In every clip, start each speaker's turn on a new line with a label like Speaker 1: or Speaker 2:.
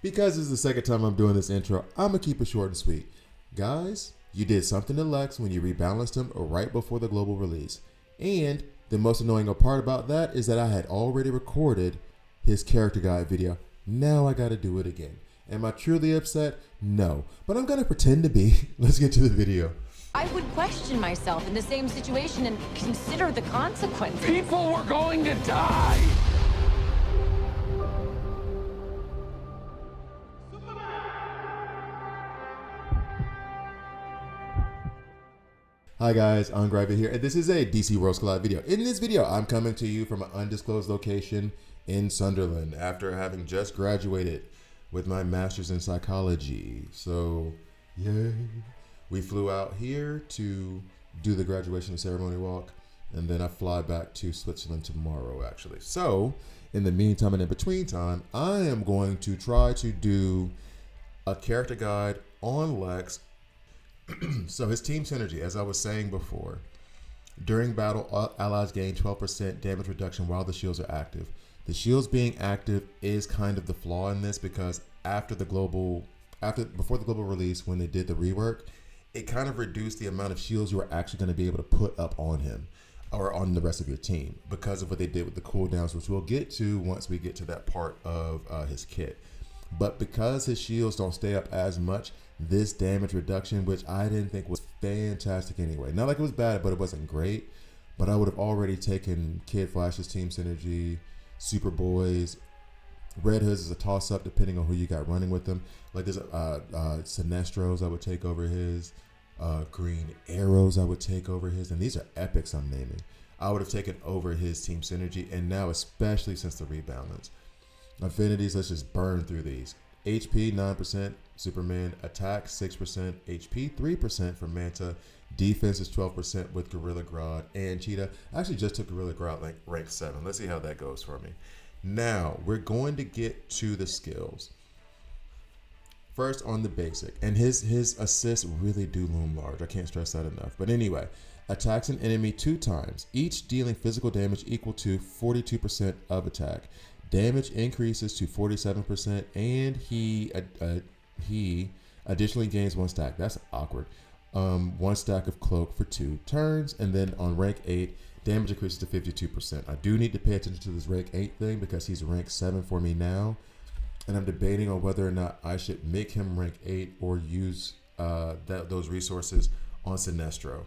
Speaker 1: Because this is the second time I'm doing this intro, I'm going to keep it short and sweet. Guys, you did something to Lex when you rebalanced him right before the global release. And the most annoying part about that is that I had already recorded his character guide video. Now I got to do it again. Am I truly upset? No. But I'm going to pretend to be. Let's get to the video.
Speaker 2: I would question myself in the same situation and consider the consequences.
Speaker 3: People were going to die!
Speaker 1: Hi guys, I'm Gravy here, and this is a DC Worlds Collide video. In this video, I'm coming to you from an undisclosed location in Sunderland after having just graduated with my master's in psychology. So, yay. We flew out here to do the graduation ceremony walk, and then I fly back to Switzerland tomorrow, actually. So, in the meantime and in between time, I am going to try to do a character guide on Lex. So his team synergy, as I was saying before, during battle, allies gain 12% damage reduction while the shields are active. The shields being active is kind of the flaw in this because before the global release, when they did the rework, it kind of reduced the amount of shields you were actually going to be able to put up on him or on the rest of your team because of what they did with the cooldowns, which we'll get to once we get to that part of his kit. But because his shields don't stay up as much, this damage reduction, which I didn't think was fantastic anyway. Not like it was bad, but it wasn't great. But I would have already taken Kid Flash's team synergy, Superboy's, Red Hoods is a toss-up depending on who you got running with them. Like there's Sinestro's I would take over his, Green Arrows I would take over his, and these are epics I'm naming. I would have taken over his team synergy, and now especially since the rebalance. Affinities, let's just burn through these. HP 9%, Superman. Attack 6%, HP 3% for Manta. Defense is 12% with Gorilla Grodd and Cheetah. I actually just took Gorilla Grodd like rank 7. Let's see how that goes for me. Now, we're going to get to the skills. First on the basic, and his assists really do loom large. I can't stress that enough. But anyway, attacks an enemy 2 times, each dealing physical damage equal to 42% of attack. Damage increases to 47%, and he additionally gains 1 stack. That's awkward. 1 stack of cloak for 2 turns, and then on rank 8, damage increases to 52%. I do need to pay attention to this rank 8 thing because he's rank 7 for me now, and I'm debating on whether or not I should make him rank 8 or use those resources on Sinestro.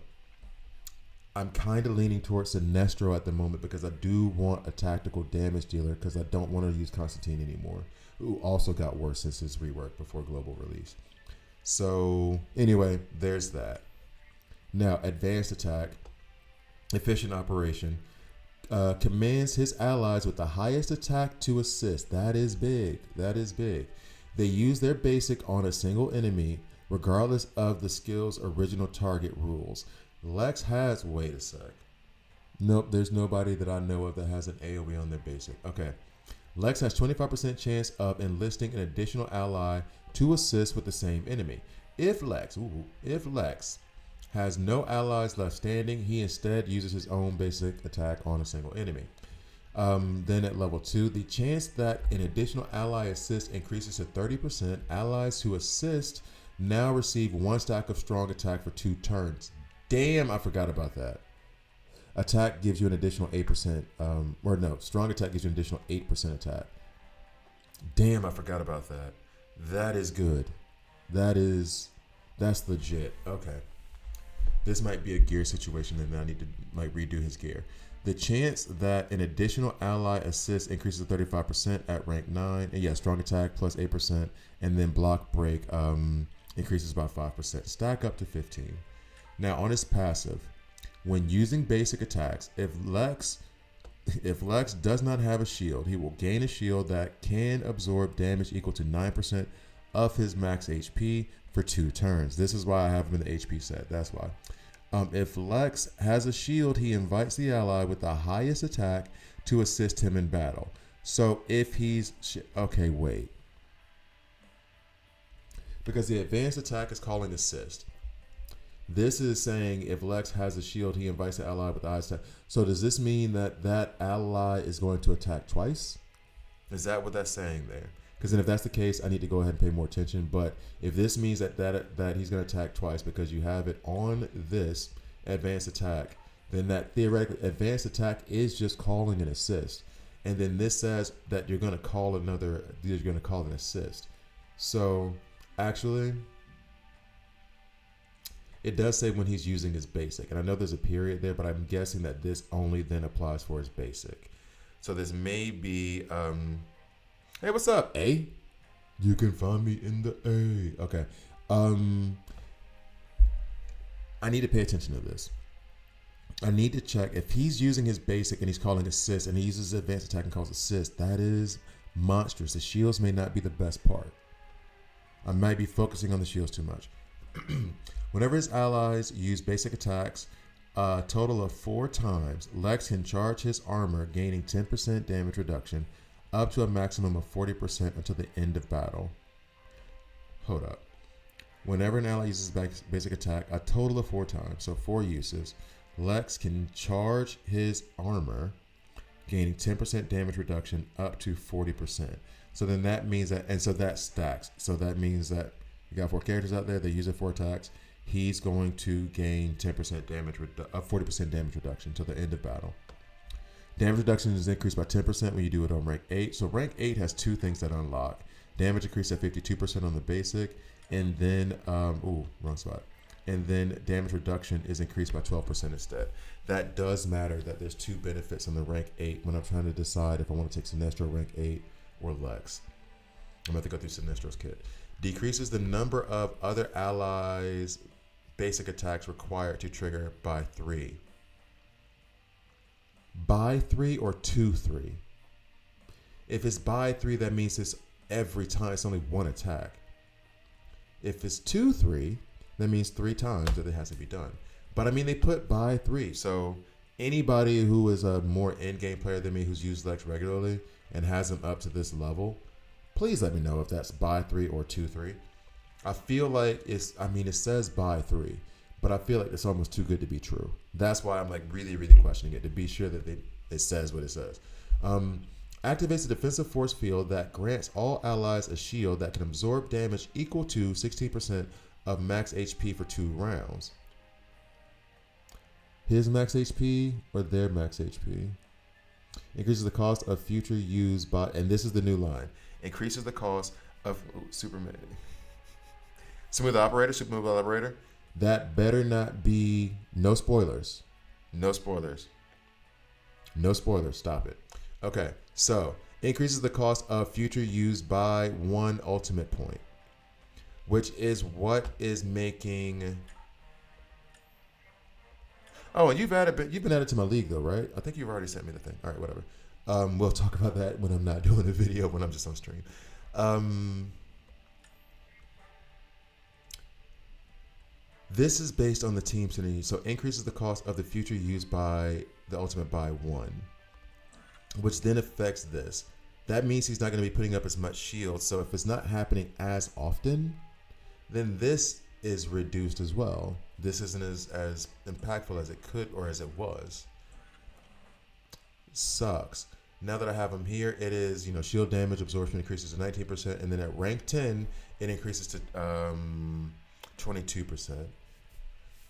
Speaker 1: I'm kind of leaning towards Sinestro at the moment because I do want a tactical damage dealer because I don't want to use Constantine anymore, who also got worse since his rework before global release. So anyway, there's that. Now, advanced attack, efficient operation, commands his allies with the highest attack to assist. That is big. That is big. They use their basic on a single enemy regardless of the skill's original target rules. Lex has, wait a sec. Nope, there's nobody that I know of that has an AoE on their basic. Okay. Lex has 25% chance of enlisting an additional ally to assist with the same enemy. If Lex has no allies left standing, he instead uses his own basic attack on a single enemy. Then at level 2, the chance that an additional ally assists increases to 30%. Allies who assist now receive 1 stack of strong attack for 2 turns. Damn, I forgot about that. Attack gives you an additional 8%, strong attack gives you an additional 8% attack. Damn, I forgot about that. That is good. That's legit. Okay. This might be a gear situation and I need to redo his gear. The chance that an additional ally assist increases to 35% at rank 9. And yeah, strong attack plus 8%. And then block break increases by 5%. Stack up to 15. Now on his passive, when using basic attacks, if Lex does not have a shield, he will gain a shield that can absorb damage equal to 9% of his max HP for 2 turns. This is why I have him in the HP set. That's why. If Lex has a shield, he invites the ally with the highest attack to assist him in battle. So if he's okay, wait. Because the advanced attack is calling assist. This is saying if Lex has a shield, he invites the ally with the highest attack. So does this mean that that ally is going to attack twice? Is that what that's saying there? Because then if that's the case, I need to go ahead and pay more attention. But if this means that he's going to attack twice because you have it on this advanced attack, then that theoretically advanced attack is just calling an assist. And then this says that you're going to call an assist. So actually, it does say when he's using his basic. And I know there's a period there, but I'm guessing that this only then applies for his basic. So this may be, hey, what's up, A? You can find me in the A. Okay. I need to pay attention to this. I need to check if he's using his basic and he's calling assist and he uses his advanced attack and calls assist. That is monstrous. The shields may not be the best part. I might be focusing on the shields too much. Whenever his allies use basic attacks, a total of 4 times, Lex can charge his armor, gaining 10% damage reduction, up to a maximum of 40% until the end of battle. Hold up. Whenever an ally uses basic attack, a total of 4 times, so 4 uses, Lex can charge his armor, gaining 10% damage reduction up to 40%. So then that means that, and so that stacks. So that means that you got 4 characters out there, they use it 4 attacks. He's going to gain 10% damage, 40% damage reduction till the end of battle. Damage reduction is increased by 10% when you do it on rank 8. So rank 8 has 2 things that unlock. Damage increased at 52% on the basic, and then, wrong spot. And then damage reduction is increased by 12% instead. That does matter that there's 2 benefits on the rank 8 when I'm trying to decide if I want to take Sinestro rank 8 or Lex. I'm going to have to go through Sinestro's kit. Decreases the number of other allies' basic attacks required to trigger by 3. By 3 or to 3? If it's by 3, that means it's every time. It's only 1 attack. If it's 2, 3, that means 3 times that it has to be done. But I mean, they put by 3. So anybody who is a more in-game player than me who's used Lex regularly and has him up to this level, please let me know if that's by 3 or 2, 3. I feel like it says by 3, but I feel like it's almost too good to be true. That's why I'm like really, really questioning it to be sure that it says what it says. Activates a defensive force field that grants all allies a shield that can absorb damage equal to 16% of max HP for 2 rounds. His max HP or their max HP. Increases the cost of future use by, and this is the new line, increases the cost of Superman. Smooth operator. That better not be, no spoilers. No spoilers. No spoilers, stop it. Okay, so increases the cost of future use by 1 ultimate point, which is what is making. Oh, and you've been added to my league though, right? I think you've already sent me the thing. All right, whatever. We'll talk about that when I'm not doing a video, when I'm just on stream. This is based on the team synergy, so increases the cost of the future used by the ultimate by 1, which then affects this. That means he's not going to be putting up as much shield. So if it's not happening as often, then this is reduced as well. This isn't as impactful as it could or as it was. Sucks. Now that I have him here, it is, shield damage absorption increases to 19%, and then at rank 10, it increases to 22%.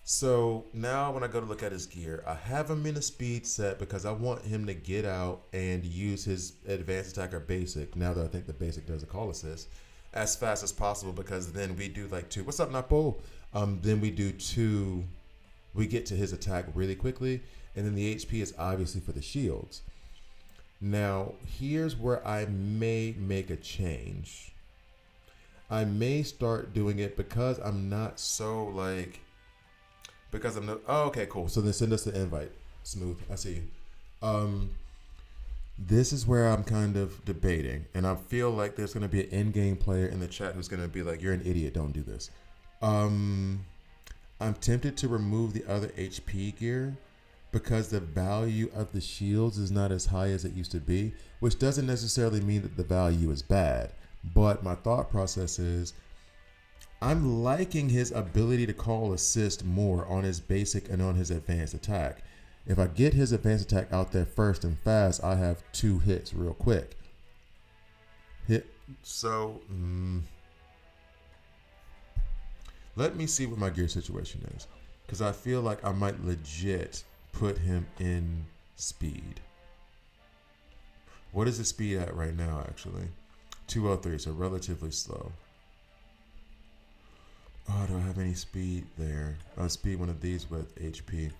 Speaker 1: So now when I go to look at his gear, I have him in a speed set because I want him to get out and use his advanced attack or basic, now that I think the basic does a call assist, as fast as possible, because then we do like 2. What's up, Napo? Then we do 2. We get to his attack really quickly, and then the HP is obviously for the shields. Now, here's where I may make a change. I may start doing it because I'm not so like, because I'm not, oh, okay, cool. So then send us the invite. Smooth, I see you. This is where I'm kind of debating, and I feel like there's going to be an in-game player in the chat who's going to be like, you're an idiot, don't do this. I'm tempted to remove the other HP gear because the value of the shields is not as high as it used to be, which doesn't necessarily mean that the value is bad. But my thought process is I'm liking his ability to call assist more on his basic and on his advanced attack. If I get his advanced attack out there first and fast, I have 2 hits real quick. Hit, So, let me see what my gear situation is. Because I feel like I might legit put him in speed. What is the speed at right now, actually? 203, so relatively slow. Oh, do I have any speed there? Speed one of these with HP.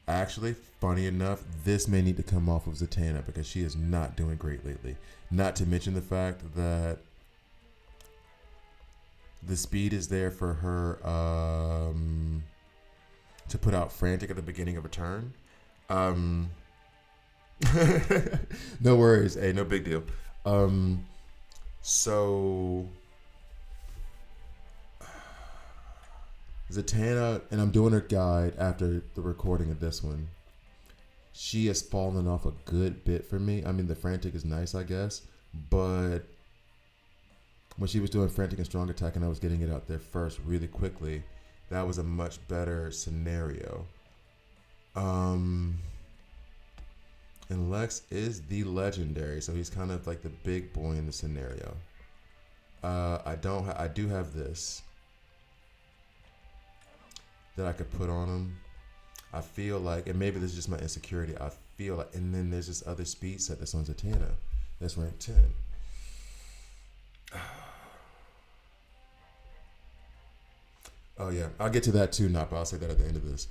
Speaker 1: Actually, funny enough, this may need to come off of Zatanna because she is not doing great lately. Not to mention the fact that the speed is there for her to put out Frantic at the beginning of a turn. No worries. Hey, no big deal. So Zatanna, and I'm doing her guide after the recording of this one. She has fallen off a good bit for me. I mean, the Frantic is nice, I guess, but when she was doing Frantic and Strong Attack and I was getting it out there first really quickly, that was a much better scenario. And Lex is the legendary, so he's kind of like the big boy in the scenario. I do have this that I could put on him. I feel like, and maybe this is just my insecurity, I feel like, and then there's this other speed set that's on Zatanna. That's rank 10. Oh yeah, I'll get to that too, but I'll say that at the end of this.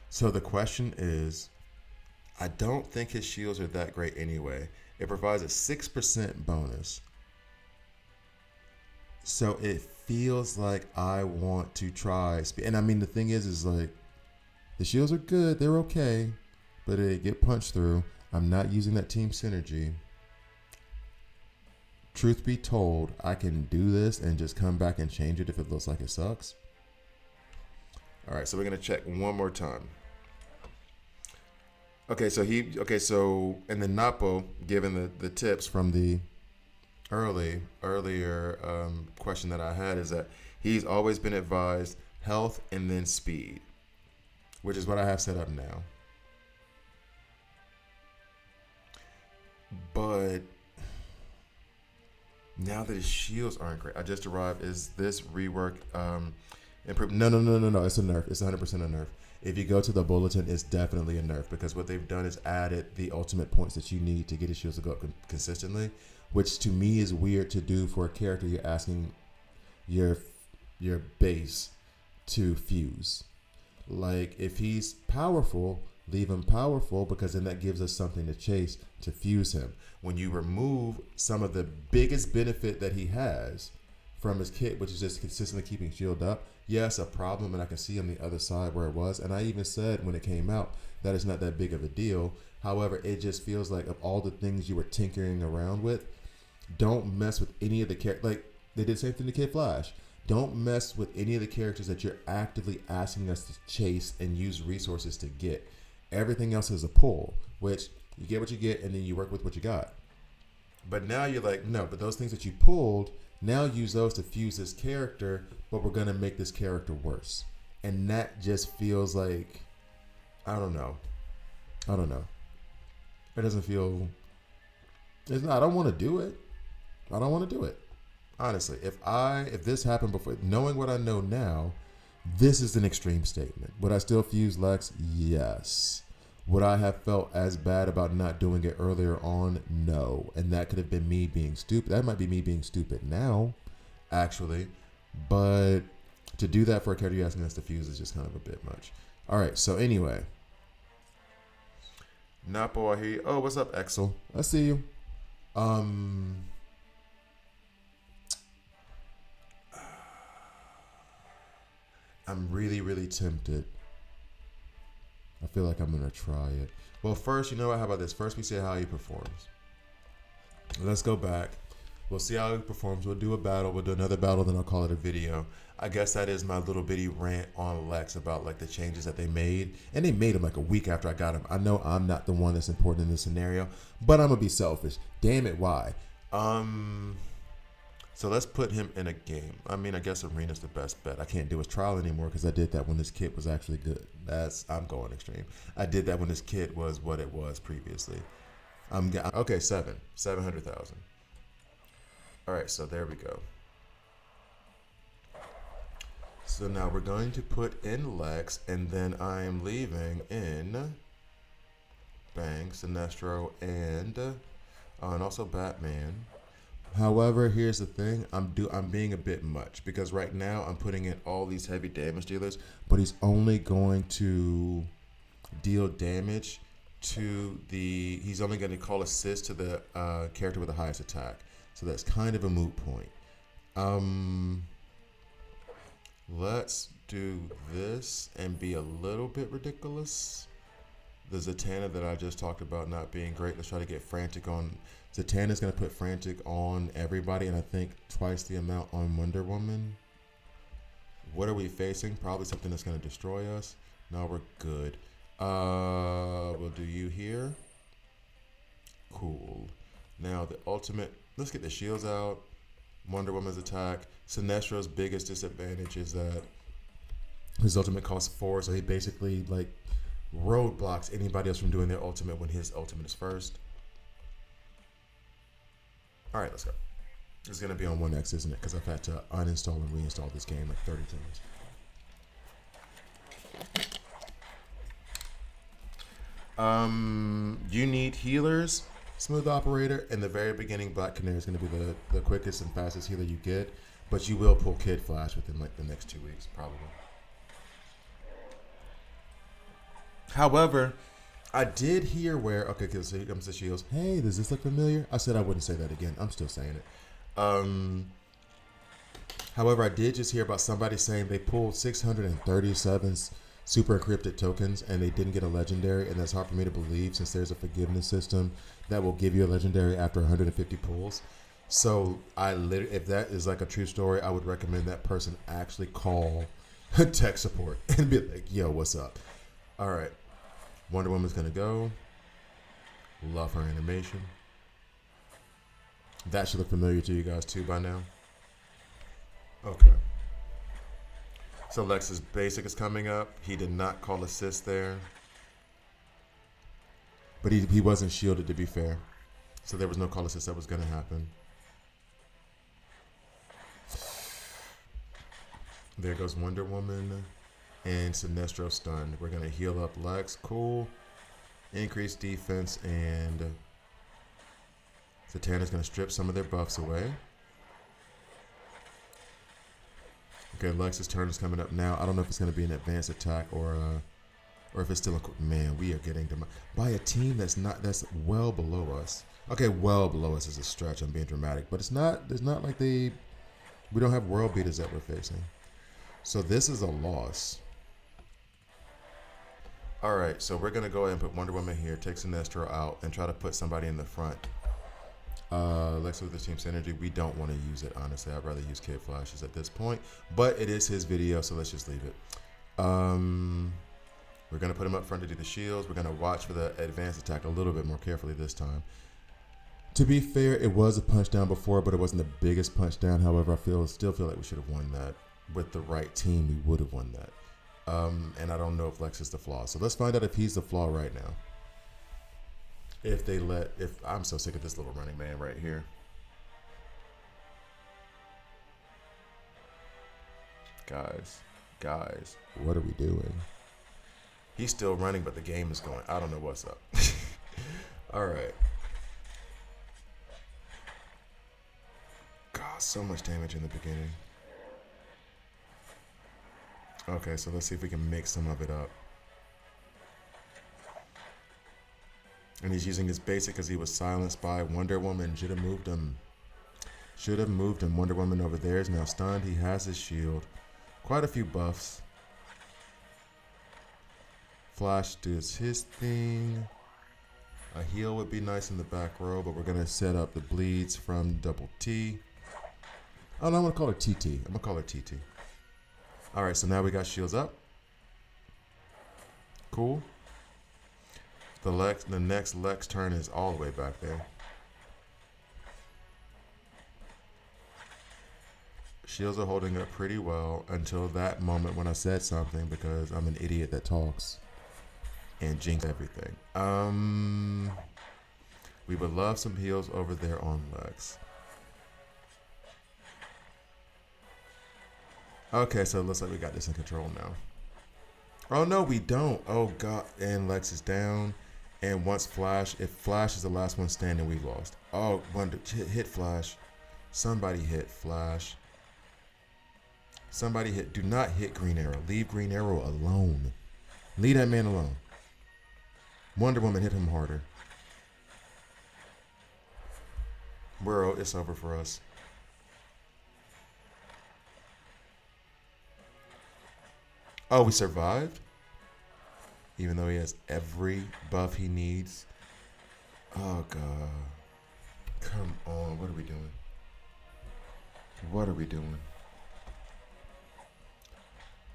Speaker 1: So the question is, I don't think his shields are that great anyway. It provides a 6% bonus. So it feels like I want to try. And I mean, the thing is like, the shields are good. They're okay. But they get punched through. I'm not using that team synergy. Truth be told, I can do this and just come back and change it if it looks like it sucks. All right, so we're going to check one more time. Okay, so and then Napo, given the tips from the earlier question that I had, is that he's always been advised health and then speed, which is what I have set up now. But now that his shields aren't great, I just arrived. Is this rework improved? No. It's a nerf. It's 100% a nerf. If you go to the bulletin, it's definitely a nerf because what they've done is added the ultimate points that you need to get his shields to go up consistently, which to me is weird to do for a character you're asking your base to fuse. Like, if he's powerful, leave him powerful because then that gives us something to chase to fuse him. When you remove some of the biggest benefit that he has from his kit, which is just consistently keeping shield up, yes, a problem, and I can see on the other side where it was. And I even said when it came out that it's not that big of a deal. However, it just feels like of all the things you were tinkering around with, don't mess with any of the characters. Like, they did the same thing to Kid Flash. Don't mess with any of the characters that you're actively asking us to chase and use resources to get. Everything else is a pull, which you get what you get and then you work with what you got. But now you're like, no, but those things that you pulled, now use those to fuse this character, but we're going to make this character worse. And that just feels like, I don't know. It doesn't feel, I don't want to do it. Honestly, if this happened before, knowing what I know now, this is an extreme statement. Would I still fuse Lex? Yes. Would I have felt as bad about not doing it earlier on? No. And that could have been me being stupid. That might be me being stupid now, actually. But to do that for a character you're asking us to fuse is just kind of a bit much. All right, so anyway. Napo, I hear you. Oh, what's up, Exel? I see you. I'm really, really tempted. I feel like I'm going to try it. Well, first, you know what? How about this? First, we see how he performs. Let's go back. We'll see how he performs. We'll do a battle. We'll do another battle, then I'll call it a video. I guess that is my little bitty rant on Lex about like the changes that they made. And they made them like a week after I got him. I know I'm not the one that's important in this scenario, but I'm going to be selfish. Damn it, why? So let's put him in a game. I mean, I guess Arena's the best bet. I can't do his trial anymore because I did that when this kit was actually good. I'm going extreme. I did that when this kit was what it was previously. Okay, 700,000. All right, so there we go. So now we're going to put in Lex, and then I am leaving in Bang, Sinestro, and also Batman. However, here's the thing: I'm being a bit much because right now I'm putting in all these heavy damage dealers, but he's only going to deal damage to he's only going to call assist to the character with the highest attack. So that's kind of a moot point. Let's do this and be a little bit ridiculous. The Zatanna that I just talked about not being great. Let's try to get Frantic on. Zatanna's going to put Frantic on everybody, and I think twice the amount on Wonder Woman. What are we facing? Probably something that's going to destroy us. No, we're good. We'll do you here. Cool. Now the ultimate. Let's get the shields out. Wonder Woman's attack. Sinestro's biggest disadvantage is that his ultimate costs 4, so he basically like roadblocks anybody else from doing their ultimate when his ultimate is first. All right, let's go. It's gonna be on 1x, isn't it? Because I've had to uninstall and reinstall this game like 30 times. You need healers. Smooth Operator. In the very beginning, Black Canary is going to be the quickest and fastest healer you get, but you will pull Kid Flash within like the next 2 weeks, probably. However, I did hear where, okay, so here comes the shields. Hey, does this look familiar? I said I wouldn't say that again. I'm still saying it. However, I did just hear about somebody saying they pulled 637 super encrypted tokens and they didn't get a legendary, and that's hard for me to believe since there's a forgiveness system that will give you a legendary after 150 pulls. So if that is like a true story, I would recommend that person actually call tech support and be like, yo, what's up? All right, Wonder Woman's gonna go. Love her animation. That should look familiar to you guys too by now. Okay. So Lex's basic is coming up. He did not call assist there. But he wasn't shielded, to be fair. So there was no call assist that was going to happen. There goes Wonder Woman and Sinestro stunned. We're going to heal up Lex. Cool. Increase defense, and Zatanna's going to strip some of their buffs away. Okay, Lex's turn is coming up now. I don't know if it's going to be an advanced attack or if it's still a... Man, we are getting by a team that's well below us. Okay, well below us is a stretch. I'm being dramatic, but it's not like we don't have world beaters that we're facing. So this is a loss. All right, so we're going to go ahead and put Wonder Woman here, take Sinestro out, and try to put somebody in the front. Lex Luthor's team synergy. We don't want to use it, honestly. I'd rather use Kid Flashes at this point, but it is his video, so let's just leave it. We're going to put him up front to do the shields. We're going to watch for the advanced attack a little bit more carefully this time. To be fair, it was a punch down before, but it wasn't the biggest punch down. However, I still feel like we should have won that. With the right team, we would have won that. And I don't know if Lex is the flaw. So let's find out if he's the flaw right now. I'm so sick of this little running man right here. Guys, what are we doing? He's still running, but the game is going. I don't know what's up. All right. God, so much damage in the beginning. Okay, so let's see if we can mix some of it up. And he's using his basic because he was silenced by Wonder Woman. Should have moved him. Wonder Woman over there is now stunned. He has his shield. Quite a few buffs. Flash does his thing. A heal would be nice in the back row, but we're going to set up the bleeds from Double T. Oh, no, I'm going to call her TT. I'm going to call her TT. All right, so now we got shields up. Cool. The next Lex turn is all the way back there. Shields are holding up pretty well until that moment when I said something because I'm an idiot that talks and jinx everything. We would love some heals over there on Lex. Okay, so it looks like we got this in control now. Oh, no, we don't. Oh, God. And Lex is down. And once Flash, if Flash is the last one standing, we've lost. Oh, hit Flash. Somebody hit Flash. Somebody hit. Do not hit Green Arrow. Leave Green Arrow alone. Leave that man alone. Wonder Woman hit him harder. It's over for us. Oh, we survived? Even though he has every buff he needs. Oh, God. Come on. What are we doing? What are we doing?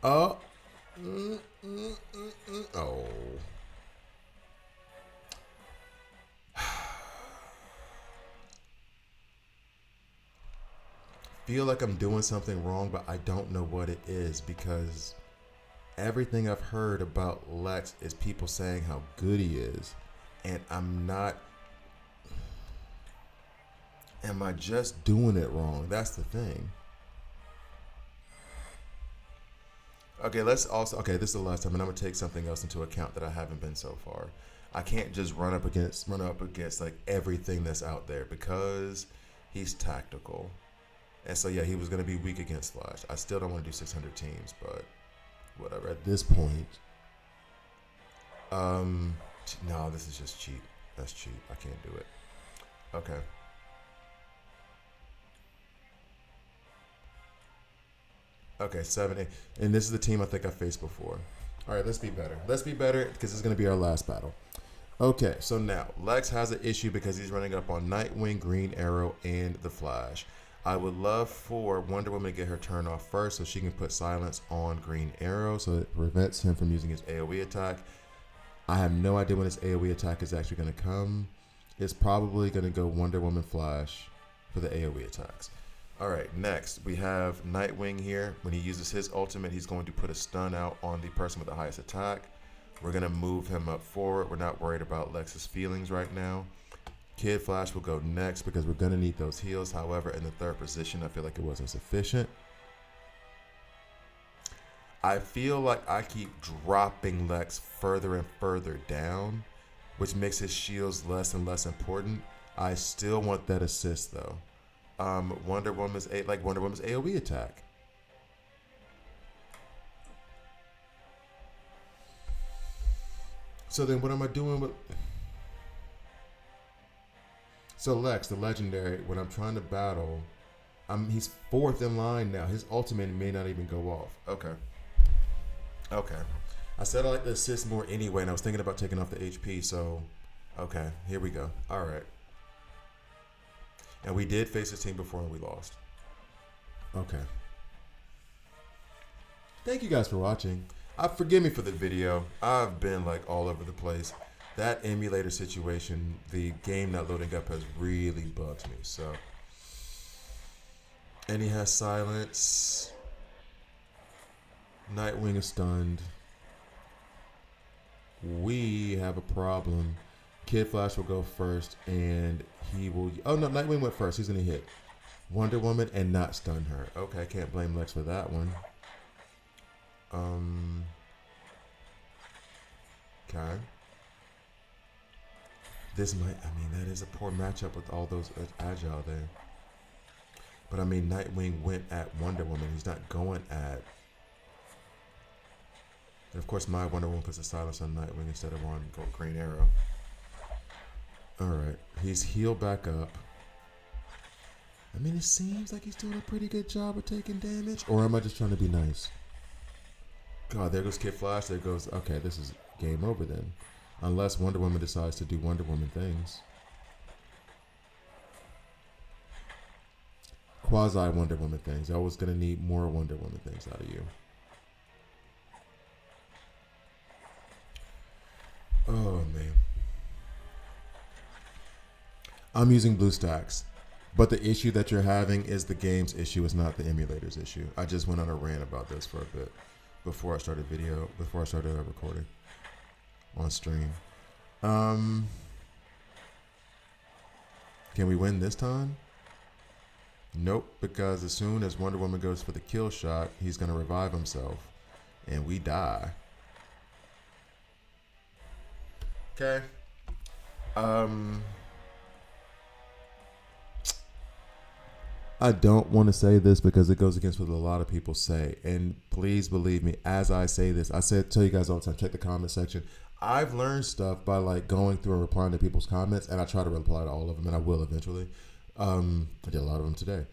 Speaker 1: Oh. Oh. Feel like I'm doing something wrong, but I don't know what it is because everything I've heard about Lex is people saying how good he is, and I'm not. Am I just doing it wrong? That's the thing. Okay, this is the last time, and I'm gonna take something else into account that I haven't been so far. I can't just run up against like everything that's out there because he's tactical. And so, yeah, he was going to be weak against Flash. I still don't want to do 600 teams, but whatever. At this point, no, this is just cheap. That's cheap. I can't do it. Okay. Okay, 7, 8. And this is the team I think I faced before. All right, let's be better. Let's be better because it's going to be our last battle. Okay, so now Lex has an issue because he's running up on Nightwing, Green Arrow, and the Flash. I would love for Wonder Woman to get her turn off first so she can put silence on Green Arrow so it prevents him from using his AoE attack. I have no idea when his AoE attack is actually going to come. It's probably going to go Wonder Woman Flash for the AoE attacks. All right, next we have Nightwing here. When he uses his ultimate, he's going to put a stun out on the person with the highest attack. We're going to move him up forward. We're not worried about Lex's feelings right now. Kid Flash will go next because we're going to need those heals. However, in the third position, I feel like it wasn't sufficient. I feel like I keep dropping Lex further and further down, which makes his shields less and less important. I still want that assist, though. Wonder Woman's AoE attack. So then what am I doing with... So Lex, the legendary, when I'm trying to battle, he's fourth in line now. His ultimate may not even go off. Okay. I said I like to assist more anyway, and I was thinking about taking off the HP, so... Okay, here we go. All right. And we did face this team before and we lost. Okay. Thank you guys for watching. Forgive me for the video. I've been like all over the place. That emulator situation, the game not loading up has really bugged me. So, and he has silence. Nightwing is stunned. We have a problem. Kid Flash will go first, and he will... Oh, no, Nightwing went first. He's going to hit Wonder Woman and not stun her. Okay, I can't blame Lex for that one. Okay. This might... I mean, that is a poor matchup with all those agile there. But, I mean, Nightwing went at Wonder Woman. He's not going at... And, of course, my Wonder Woman puts a silence on Nightwing instead of on Green Arrow. Alright, he's healed back up. I mean, it seems like he's doing a pretty good job of taking damage. Or am I just trying to be nice? God, there goes Kid Flash. There goes... Okay, this is game over then. Unless Wonder Woman decides to do Wonder Woman things. Quasi Wonder Woman things. I was going to need more Wonder Woman things out of you. Oh, man. I'm using BlueStacks, but the issue that you're having is the game's issue. It's not the emulator's issue. I just went on a rant about this for a bit before I started recording on stream. Can we win this time? Nope, because as soon as Wonder Woman goes for the kill shot, he's going to revive himself. And we die. Okay. I don't want to say this because it goes against what a lot of people say. And please believe me, as I say this, tell you guys all the time, check the comment section. I've learned stuff by like going through and replying to people's comments, and I try to reply to all of them, and I will eventually. I did a lot of them today.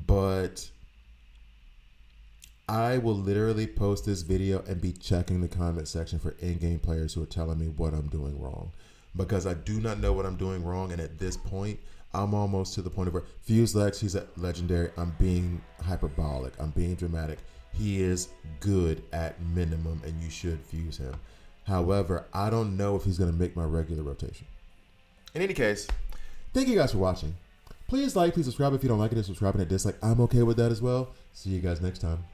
Speaker 1: But I will literally post this video and be checking the comment section for in-game players who are telling me what I'm doing wrong. Because I do not know what I'm doing wrong, and at this point, I'm almost to the point of where Fuse Lex, he's a legendary. I'm being hyperbolic. I'm being dramatic. He is good at minimum, and you should fuse him. However, I don't know if he's going to make my regular rotation. In any case, thank you guys for watching. Please like, please subscribe if you don't like it, and subscribe and a dislike. I'm okay with that as well. See you guys next time.